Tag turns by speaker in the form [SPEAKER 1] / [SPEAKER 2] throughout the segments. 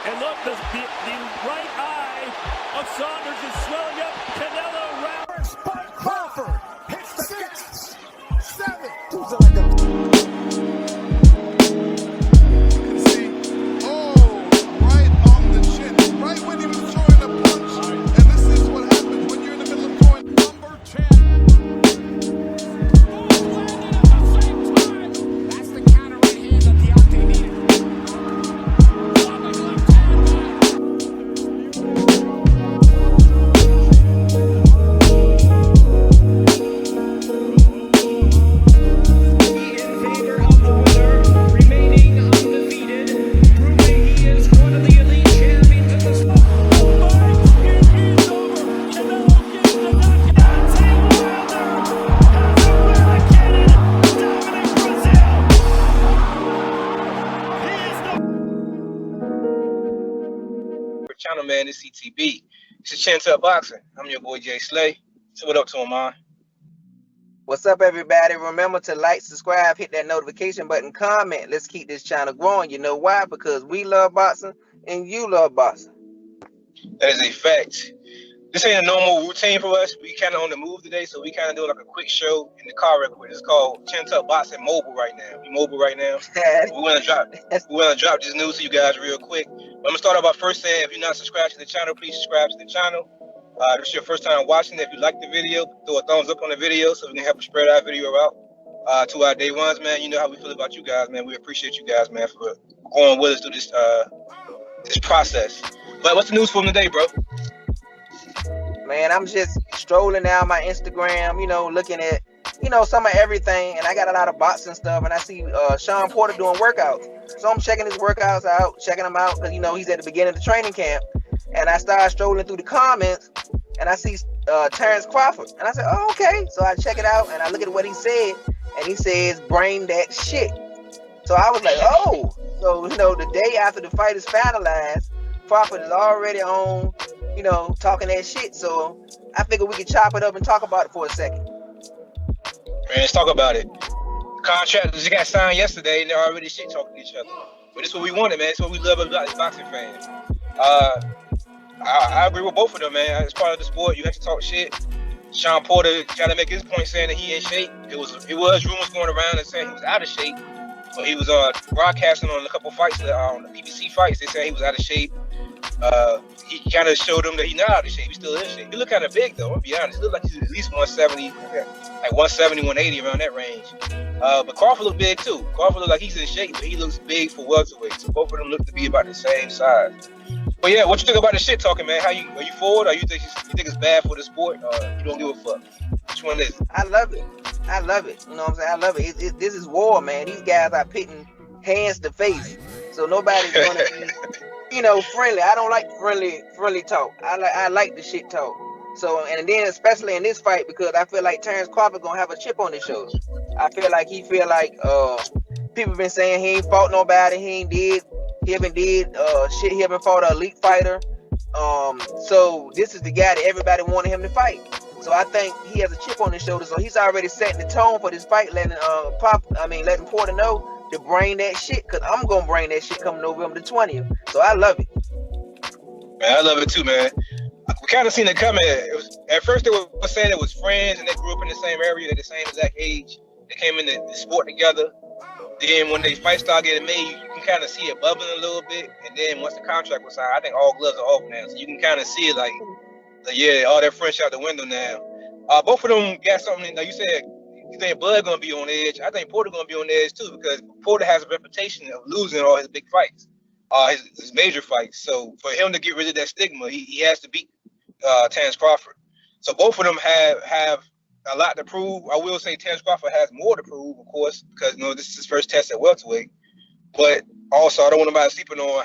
[SPEAKER 1] And look, the right eye of Saunders is swelling up. Canelo rounds by Crawford. Hits the 6, 7.
[SPEAKER 2] Right on the chin, right when he was throwing a punch. And this is what happens when you're in the middle of throwing.
[SPEAKER 1] Number 10. Both landed at the same time. That's the counter right hand that Deontay needed. Dropping left hand
[SPEAKER 3] In favor of the winner, remaining undefeated, proving he is one of the elite champions of the sport.
[SPEAKER 4] Channel, man, this CTB. It's a Chin Up Boxing. I'm your boy Jay Slay. So what up to him, man?
[SPEAKER 5] What's up, everybody? Remember to like, subscribe, hit that notification button, comment. Let's keep this channel growing. You know why? Because we love boxing and you love boxing.
[SPEAKER 4] That is a fact. This ain't a normal routine for us. We kind of on the move today, so we kind of doing like a quick show in the car real quick. It's called Chin Up Boxing Mobile right now. We mobile right now. We want to drop this news to you guys real quick. I'm gonna start off by first saying, if you're not subscribed to the channel, please subscribe to the channel. If it's your first time watching, if you like the video, throw a thumbs up on the video so we can help us spread our video out to our day ones, man. You know how we feel about you guys, man. We appreciate you guys, man, for going with us through this process. But what's the news for them today, bro?
[SPEAKER 5] Man, I'm just strolling down my Instagram, looking at, some of everything. And I got a lot of boxing stuff. And I see Sean Porter doing workouts. So I'm checking his workouts out, checking them out because, he's at the beginning of the training camp. And I started strolling through the comments and I see Terrence Crawford. And I said, oh, okay. So I check it out and I look at what he said. And he says, brain that shit. So I was like, oh. So, the day after the fight is finalized, Crawford is already on, talking that shit. So I figured we could chop it up and talk about it for a second.
[SPEAKER 4] Man, let's talk about it. Contracts just got signed yesterday and they're already shit talking to each other. But this is what we wanted, man. It's what we love about these boxing fans. I agree with both of them, man. As part of the sport, you have to talk shit. Sean Porter tried to make his point saying that he in shape. It was rumors going around and saying he was out of shape. But he was broadcasting on a couple fights, on the PBC fights. They said he was out of shape. He kind of showed them that he's not out of shape. He's still in shape. He look kind of big, though. I'll be honest. He look like he's at least 170, like 170, 180, around that range. But Crawford look big, too. Crawford look like he's in shape, but he looks big for welterweight. So both of them look to be about the same size. But yeah, what you think about the shit talking, man? Are you for it, or you think it's bad for the sport, or you don't give a fuck? Which one is it?
[SPEAKER 5] I love it. You know what I'm saying? I love it. This is war, man. These guys are pitting hands to face. So nobody's gonna be, friendly. I don't like friendly talk. I like the shit talk. So, and then especially in this fight, because I feel like Terrence Crawford gonna have a chip on his shoulder. I feel like people been saying he ain't fought nobody, he haven't fought an elite fighter. So this is the guy that everybody wanted him to fight. So I think he has a chip on his shoulder. So he's already setting the tone for this fight, letting Porter know to bring that shit, because I'm gonna bring that shit coming November the 20th. So I love it.
[SPEAKER 4] Man, I love it too, man. We kind of seen it coming. At first they were saying it was friends and they grew up in the same area, they're the same exact age. They came into the sport together. Then when they fight started getting made, you can kind of see it bubbling a little bit. And then once the contract was signed, I think all gloves are off now. So you can kind of see it like, yeah, all that friendship out the window now. Both of them got something, like you said, you think Bud gonna be on edge. I think Porter gonna be on edge too, because Porter has a reputation of losing all his big fights, his major fights. So for him to get rid of that stigma, he has to beat Terrence Crawford. So both of them have a lot to prove. I will say Terrence Crawford has more to prove, of course, because this is his first test at welterweight. But also, I don't want nobody sleeping on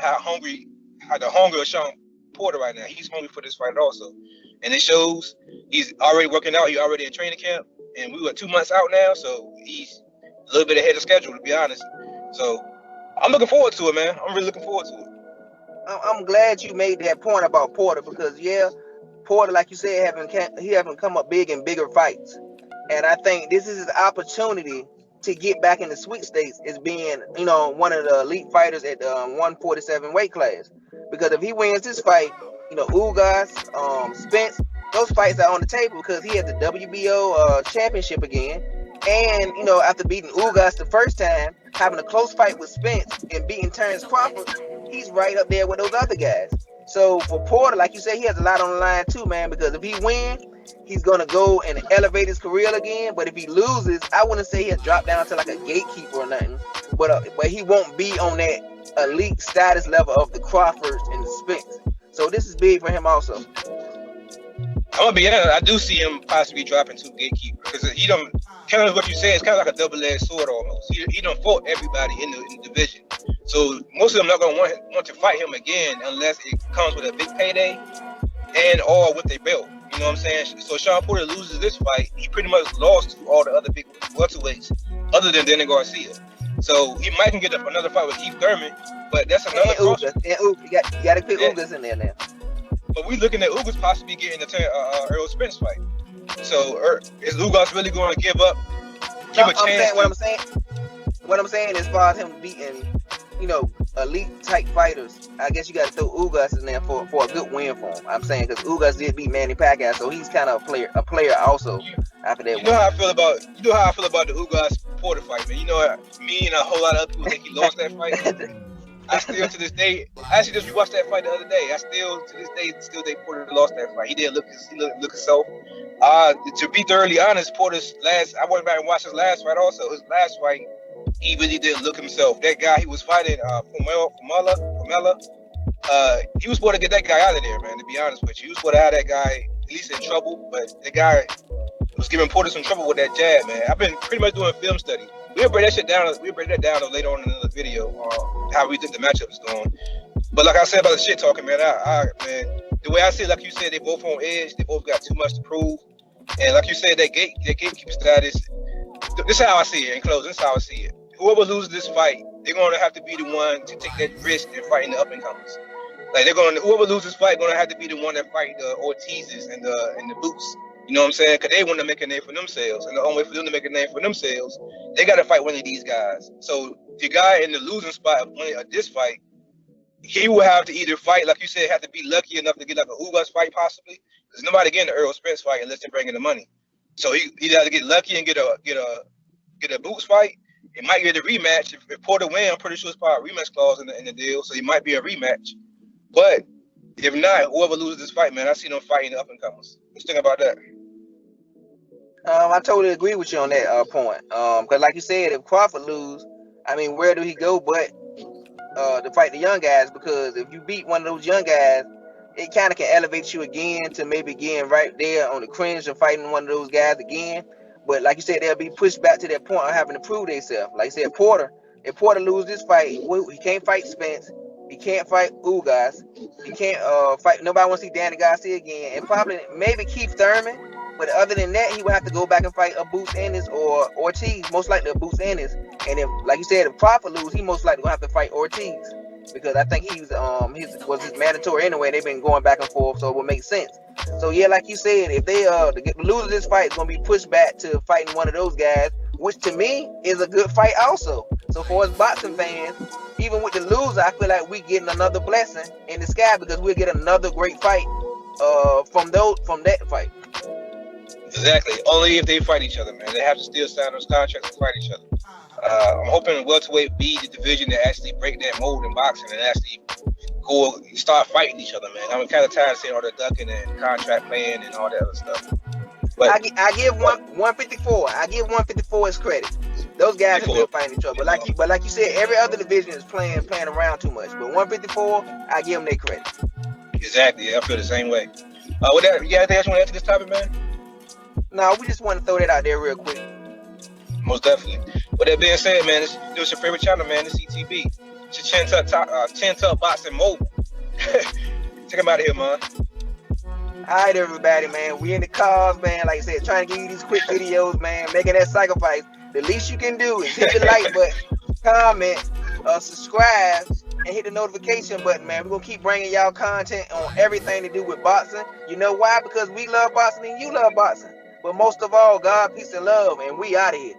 [SPEAKER 4] the hunger of Sean Porter right now. He's hungry for this fight also, and it shows. He's already working out. He's already in training camp, and we were 2 months out now, so he's a little bit ahead of schedule, to be honest. So I'm looking forward to it, man. I'm really looking forward to it.
[SPEAKER 5] I'm glad you made that point about Porter, because Porter, like you said, he haven't come up big in bigger fights, and I think this is his opportunity to get back in the sweepstakes is being, one of the elite fighters at the 147 weight class. Because if he wins this fight, Ugas, Spence, those fights are on the table because he has the WBO championship again. And, after beating Ugas the first time, having a close fight with Spence and beating Terrence Crawford, he's right up there with those other guys. So for Porter, like you said, he has a lot on the line too, man, because if he wins, he's going to go and elevate his career again. But if he loses, I wouldn't say he'll drop down to like a gatekeeper or nothing. But he won't be on that elite status level of the Crawfords and the Spence. So this is big for him also.
[SPEAKER 4] I'm gonna be honest, I do see him possibly dropping to gatekeeper because he don't kind of what you said. It's kind of like a double-edged sword almost. He don't fought everybody in the division, so most of them not gonna want to fight him again unless it comes with a big payday and or with a belt. You know what I'm saying? So Sean Porter loses this fight, he pretty much lost to all the other big welterweights other than Danny Garcia. So he might can get another fight with Keith Thurman, but that's another.
[SPEAKER 5] You got to put Ugas in there now.
[SPEAKER 4] But we looking at Ugas possibly getting the Earl Spence fight. So is Ugas really going to give up? What
[SPEAKER 5] I'm saying as far as him beating, elite type fighters, I guess you got to throw Ugas in there for a good win for him. I'm saying because Ugas did beat Manny Pacquiao, so he's kind of a player also after that.
[SPEAKER 4] You know how I feel about the Ugas Porter fight, man. Me and a whole lot of other people think he lost that fight. I still to this day, I actually just watched that fight the other day. I still to this day think Porter lost that fight. He didn't look himself. To be thoroughly honest, Porter's I went back and watched his last fight also. His last fight, he really didn't look himself. That guy he was fighting, Pumela, he was supposed to get that guy out of there, man, to be honest with you. He was supposed to have that guy at least in trouble, but the guy was giving Porter some trouble with that jab, man. I've been pretty much doing film study. We'll break that shit down. We'll break that down later on in another video, how we think the matchup is going. But like I said about the shit talking, man, man, the way I see it, like you said, they both on edge. They both got too much to prove. And like you said, that gatekeeper status, this is how I see it. In closing, this is how I see it. Whoever loses this fight, they're going to have to be the one to take that risk and fight in the up-and-comers. Like whoever loses this fight, going to have to be the one that fight the Ortizes and the Boots. You know what I'm saying? Because they want to make a name for themselves. And the only way for them to make a name for themselves, they got to fight one of these guys. So the guy in the losing spot of this fight, he will have to either fight, like you said, have to be lucky enough to get like a Ugas fight possibly. Because nobody getting the Earl Spence fight unless they bring in the money. So he got to get lucky and get a Boots fight. It might get a rematch. If Porter wins, I'm pretty sure it's probably a rematch clause in the deal. So it might be a rematch. But if not, whoever loses this fight, man, I see them fighting the up-and-comers. What you think about that?
[SPEAKER 5] I totally agree with you on that point. Because like you said, if Crawford lose, I mean, where do he go but to fight the young guys? Because if you beat one of those young guys, it kind of can elevate you again to maybe getting right there on the cringe of fighting one of those guys again. But like you said, they'll be pushed back to that point of having to prove themselves. Like you said, Porter, if Porter loses this fight, he can't fight Spence. He can't fight Ugas. He can't fight. Nobody wants to see Danny Garcia again. And probably maybe Keith Thurman. But other than that, he would have to go back and fight a Boots Ennis or Ortiz. Most likely a Boots Ennis. And if, like you said, if Crawford lose, he most likely gonna have to fight Ortiz. Because I think he was his mandatory anyway. They've been going back and forth, so it would make sense. So yeah, like you said, if they lose this fight, it's gonna be pushed back to fighting one of those guys, which to me is a good fight also. So for us boxing fans, even with the loser, I feel like we getting another blessing in the sky because we'll get another great fight from that fight.
[SPEAKER 4] Exactly. Only if they fight each other, man. They have to still sign those contracts and fight each other. I'm hoping welterweight be the division that actually break that mold in boxing and actually go start fighting each other, man. I'm kind of tired of seeing all the ducking and contract playing and all that other stuff. But
[SPEAKER 5] I give 154. I give 154 as credit. Those guys are still fighting each other. But like you said, every other division is playing around too much. But 154, I give them their credit.
[SPEAKER 4] Exactly. I feel the same way. With that, you got anything else you want to add to this topic, man?
[SPEAKER 5] No, we just want to throw that out there real quick.
[SPEAKER 4] Most definitely. With that being said, man, this is your favorite channel, man. This ETB. It's your Chin Tuck Boxing Mobile. Check him out of here, man.
[SPEAKER 5] All right, everybody, man. We in the cars, man. Like I said, trying to give you these quick videos, man. Making that sacrifice. The least you can do is hit the like button, comment, subscribe, and hit the notification button, man. We're going to keep bringing y'all content on everything to do with boxing. You know why? Because we love boxing and you love boxing. But most of all, God, peace, and love. And we out of here.